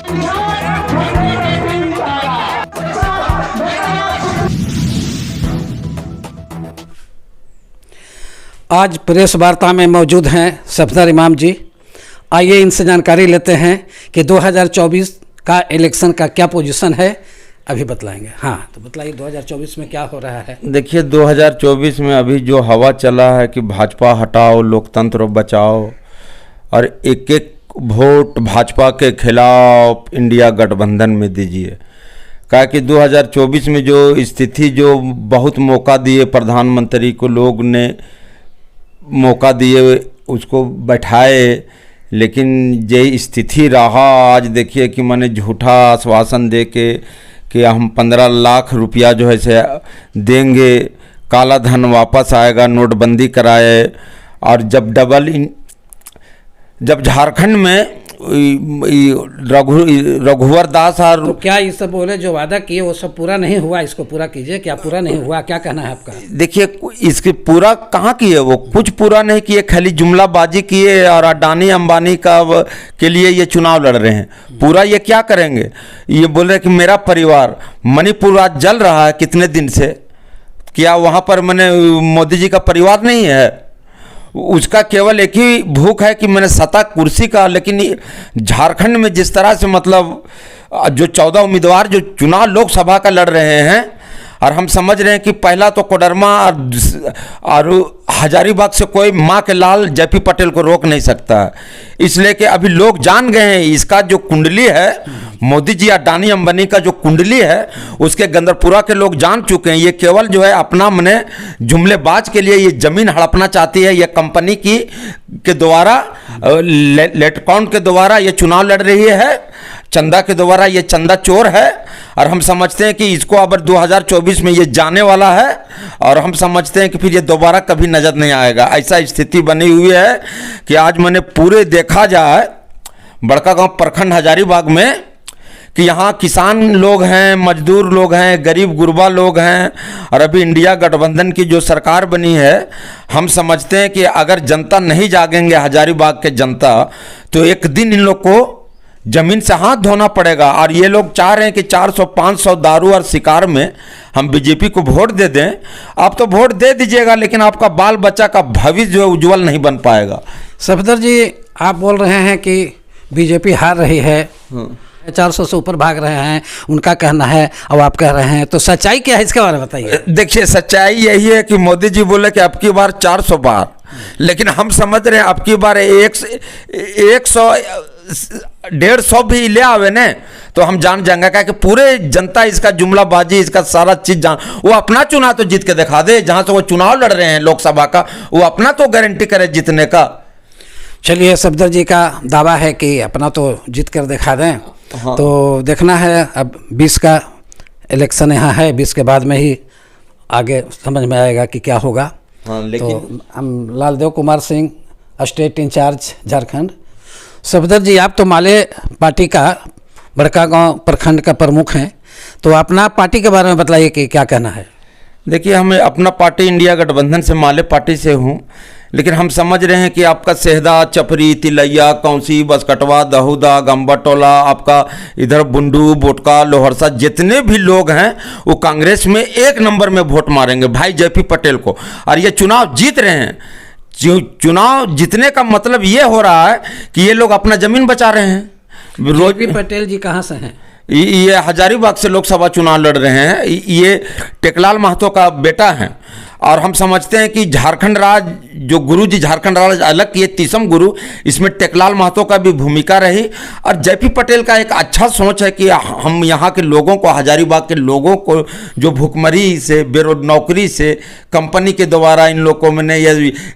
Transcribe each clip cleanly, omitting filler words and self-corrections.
आज प्रेस वार्ता में मौजूद हैं सफदर इमाम जी। आइए इनसे जानकारी लेते हैं कि 2024 का इलेक्शन का क्या पोजीशन है, अभी बतलाएंगे। हाँ, तो बतलाइए 2024 में क्या हो रहा है। देखिए 2024 में अभी जो हवा चला है कि भाजपा हटाओ लोकतंत्र बचाओ और एक एक वोट भाजपा के खिलाफ इंडिया गठबंधन में दीजिए। कहा कि 2024 में जो स्थिति, जो बहुत मौका दिए प्रधानमंत्री को, लोग ने मौका दिए उसको बैठाए, लेकिन ये स्थिति रहा। आज देखिए कि मैंने झूठा आश्वासन दे के कि हम 15 लाख रुपया जो है से देंगे, काला धन वापस आएगा, नोटबंदी कराए। और जब झारखंड में रघुवर दास और तो क्या ये सब बोले जो वादा किए वो सब पूरा नहीं हुआ, इसको पूरा कीजिए। क्या पूरा नहीं हुआ, क्या कहना है आपका? देखिए इसके पूरा कहाँ किए, वो कुछ पूरा नहीं किए, खाली जुमलाबाजी किए और अडानी अंबानी के लिए ये चुनाव लड़ रहे हैं। पूरा ये क्या करेंगे? ये बोल रहे कि मेरा परिवार, मणिपुर आज जल रहा है कितने दिन से, क्या वहाँ पर मैंने मोदी जी का परिवार नहीं है? उसका केवल एक ही भूख है कि मैंने सत्ता कुर्सी का। लेकिन झारखंड में जिस तरह से मतलब जो 14 उम्मीदवार जो चुनाव लोकसभा का लड़ रहे हैं, और हम समझ रहे हैं कि पहला तो कोडरमा और हजारीबाग से कोई माँ के लाल जेपी पटेल को रोक नहीं सकता है। इसलिए कि अभी लोग जान गए हैं इसका जो कुंडली है, मोदी जी अडानी अंबानी का जो कुंडली है, उसके गंदरपुरा के लोग जान चुके हैं। ये केवल जो है अपना मने जुमलेबाज के लिए ये जमीन हड़पना चाहती है। ये कंपनी के द्वारा लेटकॉन के द्वारा ये चुनाव लड़ रही है, चंदा के द्वारा ये चंदा चोर है। और हम समझते हैं कि इसको अब 2024 में ये जाने वाला है, और हम समझते हैं कि फिर ये दोबारा कभी नजर नहीं आएगा। ऐसा स्थिति बनी हुई है कि आज मैंने पूरे देखा जाए बड़का गांव प्रखंड हजारीबाग में कि यहाँ किसान लोग हैं, मजदूर लोग हैं, गरीब गुरबा लोग हैं। और अभी इंडिया गठबंधन की जो सरकार बनी है, हम समझते हैं कि अगर जनता नहीं जागेंगे, हजारीबाग के जनता, तो एक दिन इन लोग को जमीन से हाथ धोना पड़ेगा। और ये लोग चाह रहे हैं कि 400-500 दारू और शिकार में हम बीजेपी को वोट दे दें। आप तो वोट दे दीजिएगा, लेकिन आपका बाल बच्चा का भविष्य जो है उज्जवल नहीं बन पाएगा। सफदर जी, आप बोल रहे हैं कि बीजेपी हार रही है, 400 से ऊपर भाग रहे हैं, उनका कहना है, अब आप कह रहे हैं, तो सच्चाई क्या है इसके बारे में बताइए। देखिए सच्चाई यही है कि मोदी जी बोले कि अब की बार 400 बार, लेकिन हम समझ रहे हैं अब की बार 100-150 भी ले आवे ने तो हम जान जाएंगे। क्या कि पूरे जनता इसका जुमलाबाजी, इसका सारा चीज जान, वो अपना चुनाव तो जीत के दिखा दे। जहां से वो चुनाव लड़ रहे हैं लोकसभा का, वो अपना तो गारंटी करे जीतने का। चलिए, सफदर जी का दावा है कि अपना तो जीत कर दिखा दें। हाँ। तो देखना है, अब 20 का इलेक्शन यहाँ है, 20 के बाद में ही आगे समझ में आएगा कि क्या होगा। हाँ, लेकिन तो हम लालदेव कुमार सिंह, स्टेट इंचार्ज झारखंड। सफदर जी, आप तो माले पार्टी का बड़का गांव प्रखंड का प्रमुख हैं, तो अपना पार्टी के बारे में बताइए कि क्या कहना है। देखिए, हमें अपना पार्टी इंडिया गठबंधन से माले पार्टी से हूँ, लेकिन हम समझ रहे हैं कि आपका सेहदा, चपरी, तिलैया, कौंसी, बसकटवा, दहूदा, गंबाटोला, आपका इधर बुंडू, बोटका, लोहरसा, जितने भी लोग हैं वो कांग्रेस में 1 नंबर में वोट मारेंगे भाई जेपी पटेल को। और ये चुनाव जीत रहे हैं। चुनाव जीतने का मतलब ये हो रहा है कि ये लोग अपना जमीन बचा रहे हैं। जेपी पटेल जी कहाँ से हैं? ये हजारीबाग से लोकसभा चुनाव लड़ रहे हैं। ये टेकलाल महतो का बेटा है। और हम समझते हैं कि झारखंड राज जो गुरु जी झारखंड राज अलग किए, तीसम गुरु, इसमें टेकलाल महतो का भी भूमिका रही। और जेपी पटेल का एक अच्छा सोच है कि हम यहाँ के लोगों को, हजारीबाग के लोगों को जो भुखमरी से, नौकरी से, कंपनी के द्वारा इन लोगों में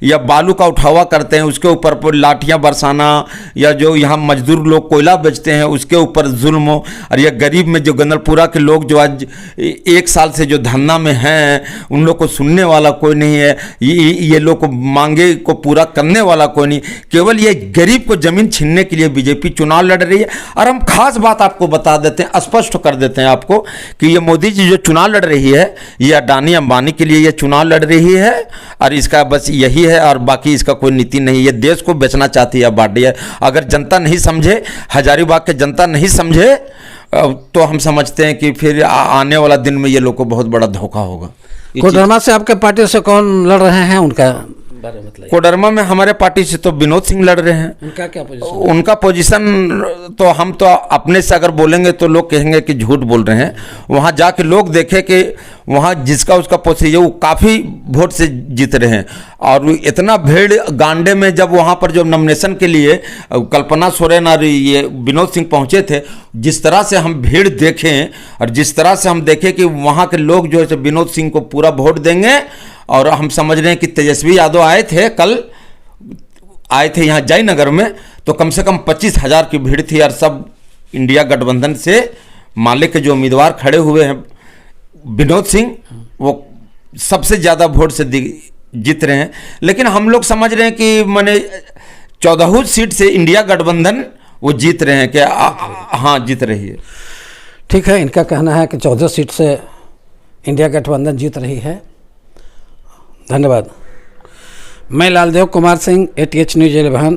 या बालू का उठावा करते हैं उसके ऊपर लाठियाँ बरसाना, या जो यहाँ मजदूर लोग कोयला बेचते हैं उसके ऊपर जुल्म, और यह गरीब में जो गंदलपुरा के लोग जो आज 1 साल से जो धरना में हैं उन लोग को सुनने वाला कोई नहीं है, ये लोग को मांगे को पूरा करने वाला कोई नहीं, केवल ये गरीब को जमीन छीनने के लिए बीजेपी चुनाव लड़ रही है। और हम खास बात आपको बता देते हैं, स्पष्ट कर देते हैं आपको कि ये मोदी जी जो चुनाव लड़ रही है, ये अडानी अंबानी के लिए ये चुनाव लड़ रही है, और इसका बस यही है, और बाकी इसका कोई नीति नहीं। ये देश को बेचना चाहती है, बांट है। अगर जनता नहीं समझे, हजारीबाग के जनता नहीं समझे, तो हम समझते हैं कि फिर आने वाला दिन में ये लोग को बहुत बड़ा धोखा होगा। कोडरमा से आपके पार्टी से कौन लड़ रहे हैं, उनका बारे में बताइए। कोडरमा में हमारे पार्टी से तो विनोद सिंह लड़ रहे हैं। उनका क्या पोजीशन? उनका पोजीशन तो हम तो अपने से अगर बोलेंगे तो लोग कहेंगे कि झूठ बोल रहे हैं। वहाँ जाके लोग देखे कि वहाँ जिसका उसका पोजीशन वो काफ़ी वोट से जीत रहे हैं। और इतना भीड़ गांडे में जब वहाँ पर जो नॉमिनेशन के लिए कल्पना सोरेन और ये विनोद सिंह पहुँचे थे, जिस तरह से हम भीड़ देखें और जिस तरह से हम देखें कि वहाँ के लोग जो है विनोद सिंह को पूरा वोट देंगे। और हम समझ रहे हैं कि तेजस्वी यादव आए थे, कल आए थे यहाँ जयनगर में, तो कम से कम 25,000 की भीड़ थी। और सब इंडिया गठबंधन से माले के जो उम्मीदवार खड़े हुए हैं विनोद सिंह, वो सबसे ज़्यादा वोट से जीत रहे हैं। लेकिन हम लोग समझ रहे हैं कि माने 14 सीट से इंडिया गठबंधन वो जीत रहे हैं कि हाँ जीत रही है। ठीक है, इनका कहना है कि 14 सीट से इंडिया गठबंधन जीत रही है। धन्यवाद। मैं लालदेव कुमार सिंह, ATH न्यूज़ 11